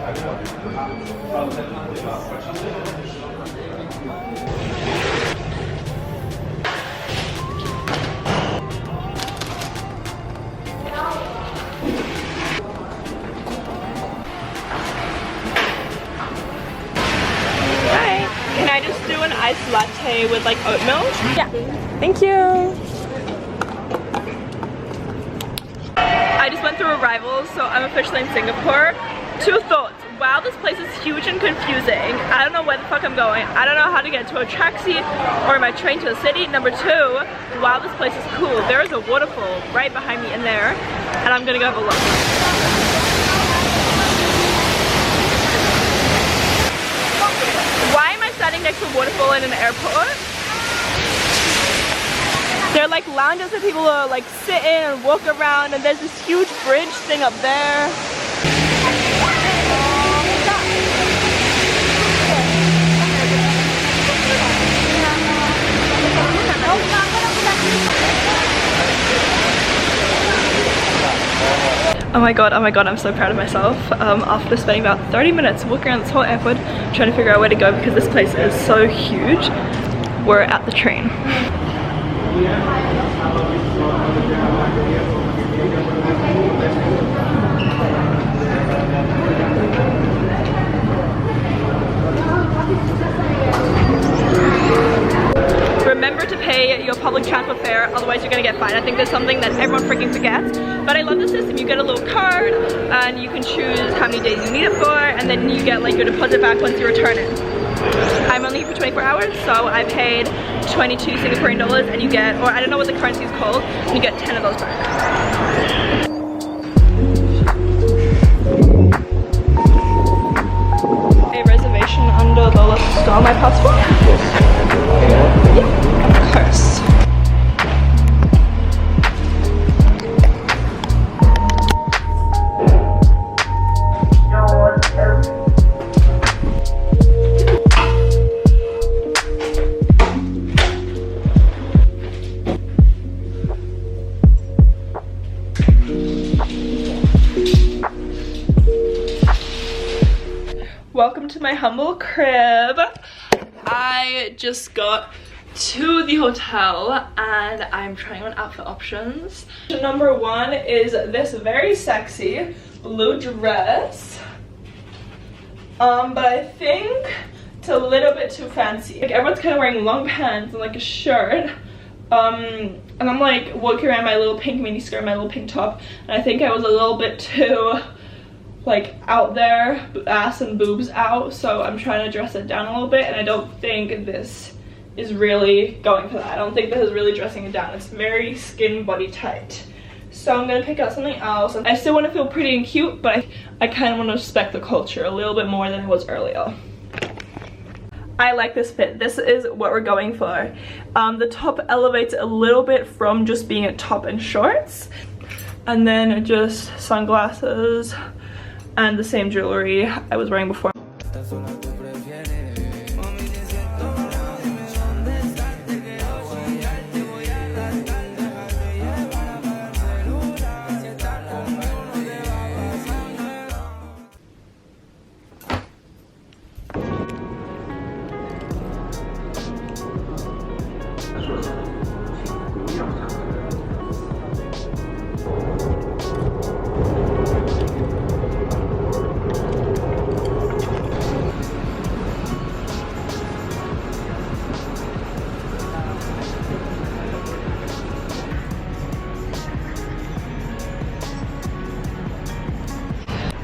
Can I just do an iced latte with like oat milk? Yeah. Thank you. I just went through arrivals, so I'm officially in Singapore. Two thoughts. Wow, this place is huge and confusing. I don't know where the fuck I'm going. I don't know how to get to a taxi or my train to the city. Number two, wow, this place is cool. There is a waterfall right behind me in there, and I'm gonna go have a look. Why am I standing next to a waterfall in an airport? They're like lounges that people will like sit in and walk around, and there's this huge bridge thing up there. Oh my god, I'm so proud of myself. After spending about 30 minutes walking around this whole airport trying to figure out where to go because this place is so huge, we're at the train. Remember to pay your public transport fare, otherwise you're gonna get fined. I think that's something that everyone freaking forgets. But I love the system. You get a little card and you can choose how many days you need it for, and then you get like your deposit back once you return it. I'm only here for 24 hours, so I paid 22 Singaporean dollars and you get, or I don't know what the currency is called, and you get 10 of those back. A reservation under the left star, my passport? Yeah, of course. Welcome to my humble crib. I just got to the hotel and I'm trying on outfit options. Number one is this very sexy blue dress. But I think it's a little bit too fancy. Like everyone's kind of wearing long pants and like a shirt. And I'm like walking around my little pink mini skirt, my little pink top, and I think I was a little bit too like out there, ass and boobs out, so I'm trying to dress it down a little bit, and I don't think this is really going for that. I don't think this is really dressing it down. It's very skin body tight. So I'm gonna pick out something else. I still want to feel pretty and cute, but I kind of want to respect the culture a little bit more than I was earlier. I like this fit. This is what we're going for. The top elevates a little bit from just being a top and shorts, and then just sunglasses and the same jewelry I was wearing before.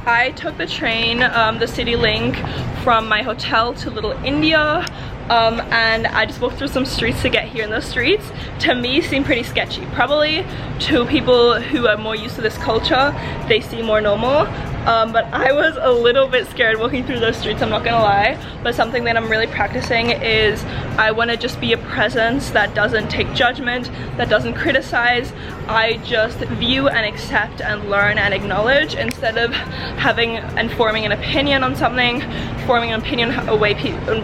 I took the train, the City Link, from my hotel to Little India, and I just walked through some streets to get here, and those streets to me seem pretty sketchy. Probably to people who are more used to this culture, they seem more normal. But I was a little bit scared walking through those streets, I'm not gonna lie. But something that I'm really practicing is I want to just be a presence that doesn't take judgment, that doesn't criticize. I just view and accept and learn and acknowledge, instead of having and forming an opinion on something, forming an opinion on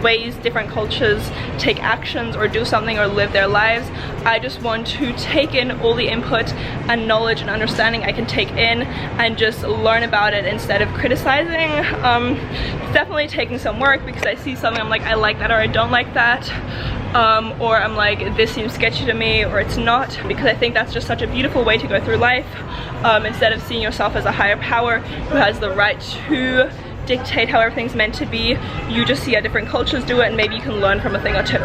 ways different cultures take actions or do something or live their lives. I just want to take in all the input and knowledge and understanding I can take in and just learn about it, instead of criticizing. It's definitely taking some work because I see something, I'm like, I like that or I don't like that. Or I'm like, this seems sketchy to me, or it's not, because I think that's just such a beautiful way to go through life. Instead of seeing yourself as a higher power who has the right to dictate how everything's meant to be, you just see how different cultures do it, and maybe you can learn from a thing or two.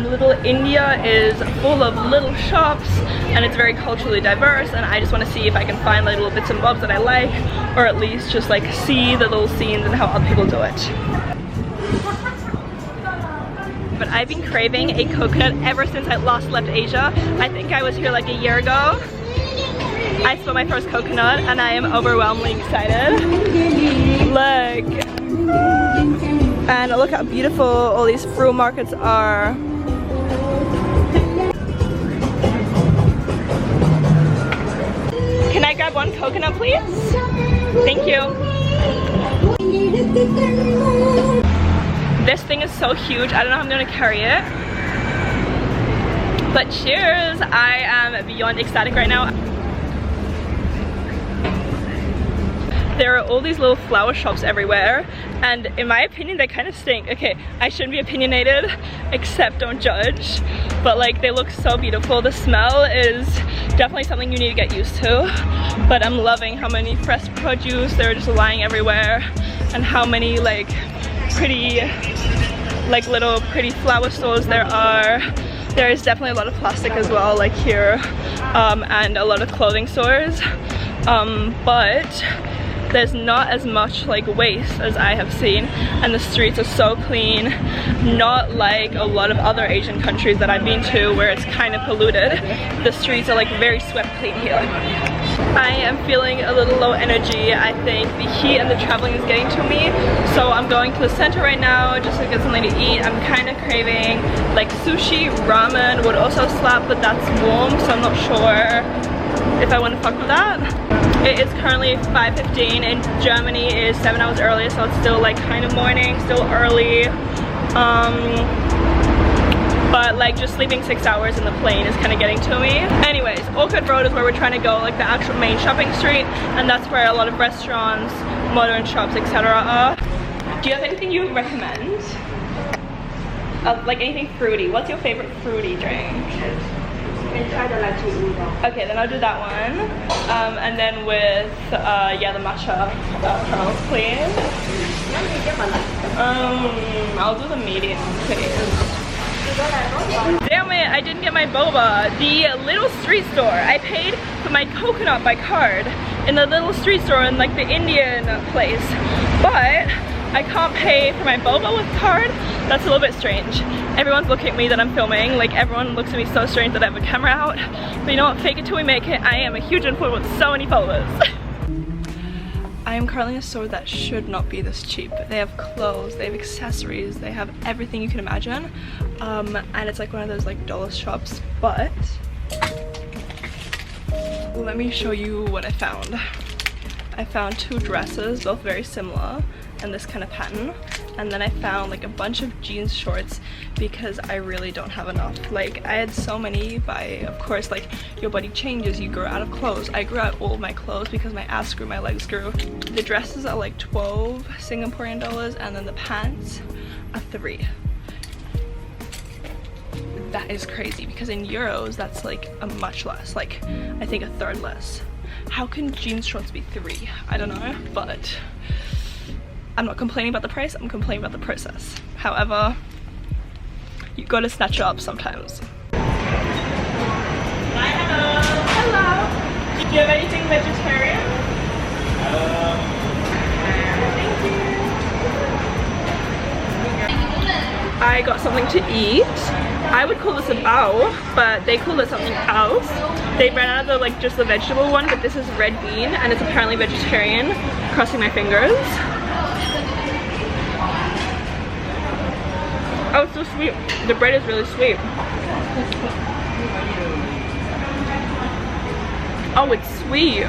Little India is full of little shops and it's very culturally diverse, and I just want to see if I can find like little bits and bobs that I like, or at least just like see the little scenes and how other people do it. But I've been craving a coconut ever since I last left Asia. I think I was here like a year ago. I saw my first coconut and I am overwhelmingly excited. Look. And look how beautiful all these fruit markets are. Can I grab one coconut, please? Thank you. This thing is so huge. I don't know how I'm gonna carry it. But cheers! I am beyond ecstatic right now. There are all these little flower shops everywhere, and in my opinion they kind of stink. Okay, I shouldn't be opinionated, except don't judge, but like they look so beautiful. The smell is definitely something you need to get used to, but I'm loving how many fresh produce they're just lying everywhere, and how many like pretty, like little pretty flower stores there are. There is definitely a lot of plastic as well, like here, and a lot of clothing stores, but there's not as much like waste as I have seen, and the streets are so clean, not like a lot of other Asian countries that I've been to where it's kind of polluted. The streets are like very swept clean here. I am feeling a little low energy. I think the heat and the traveling is getting to me, so I'm going to the center right now just to get something to eat. I'm kind of craving like sushi. Ramen would also slap, but that's warm, so I'm not sure if I want to fuck with that. It is currently 5:15 and Germany is 7 hours earlier, so it's still like kind of morning, still early. But like just sleeping 6 hours in the plane is kind of getting to me. Anyways, Orchard Road is where we're trying to go, like the actual main shopping street, and that's where a lot of restaurants, modern shops, etc. are. Do you have anything you would recommend? Like anything fruity? What's your favorite fruity drink? Okay, then I'll do that one. And then with, yeah, the matcha pearls, please. I'll do the medium, please. Damn it, I didn't get my boba. The little street store, I paid for my coconut by card in the little street store in like the Indian place, but I can't pay for my boba with card. That's a little bit strange. Everyone's looking at me that I'm filming, like everyone looks at me so strange that I have a camera out. But you know what, fake it till we make it. I am a huge influencer with so many followers. I am currently in a store that should not be this cheap. They have clothes, they have accessories, they have everything you can imagine. And it's like one of those like dollar shops, but let me show you what I found. I found two dresses, both very similar, and this kind of pattern. And then I found like a bunch of jeans shorts because I really don't have enough. Like I had so many, but of course like your body changes, you grow out of clothes. I grew out all of my clothes because my ass grew, my legs grew. The dresses are like 12 Singaporean dollars, and then the pants are 3. That is crazy because in euros that's like a much less, like I think a third less. How can jeans shorts be 3? I don't know, but I'm not complaining about the price, I'm complaining about the process. However, you gotta snatch it up sometimes. Hi, hello. Hello. Do you have anything vegetarian? Thank you. I got something to eat. I would call this a bao, but they call it something else. They ran out of the, like just the vegetable one, but this is red bean and it's apparently vegetarian. Crossing my fingers. Oh, it's so sweet. The bread is really sweet. Oh, it's sweet.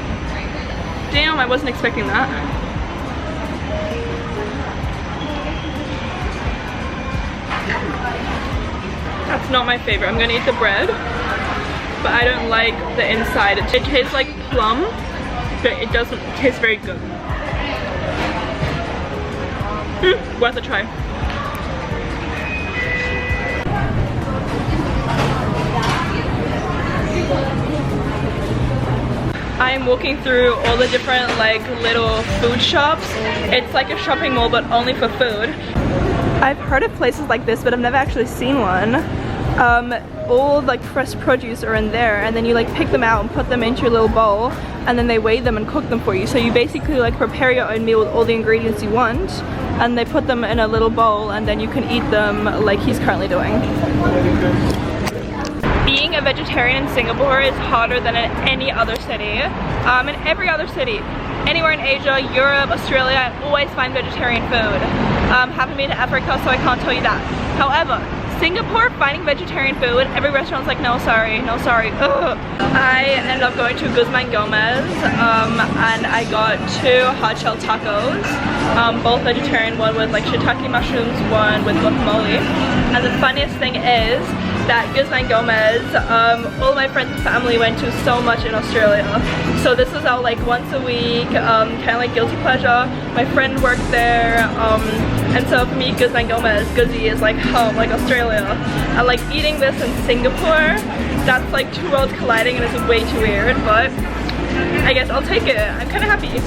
Damn, I wasn't expecting that. That's not my favorite. I'm gonna eat the bread, but I don't like the inside. It tastes like plum, but it doesn't taste very good. Worth a try. I am walking through all the different like little food shops. It's like a shopping mall but only for food. I've heard of places like this but I've never actually seen one. All like fresh produce are in there and then you like pick them out and put them into your little bowl and then they weigh them and cook them for you. So you basically like prepare your own meal with all the ingredients you want and they put them in a little bowl and then you can eat them like he's currently doing. Being a vegetarian in Singapore is harder than in any other city. In every other city, anywhere in Asia, Europe, Australia, I always find vegetarian food. Haven't been to Africa, so I can't tell you that. However, Singapore, finding vegetarian food, every restaurant's like, no sorry, no sorry. Ugh. I ended up going to Guzman Gomez and I got 2 hard shell tacos, both vegetarian, one with like shiitake mushrooms, one with guacamole. And the funniest thing is that Guzman Gomez, all my friends and family went to so much in Australia. So this was out like once a week, kind of like guilty pleasure. My friend worked there, and so for me Guzman Gomez, Guzzy is like home, like Australia. And like eating this in Singapore, that's like 2 worlds colliding and it's way too weird, but I guess I'll take it. I'm kind of happy.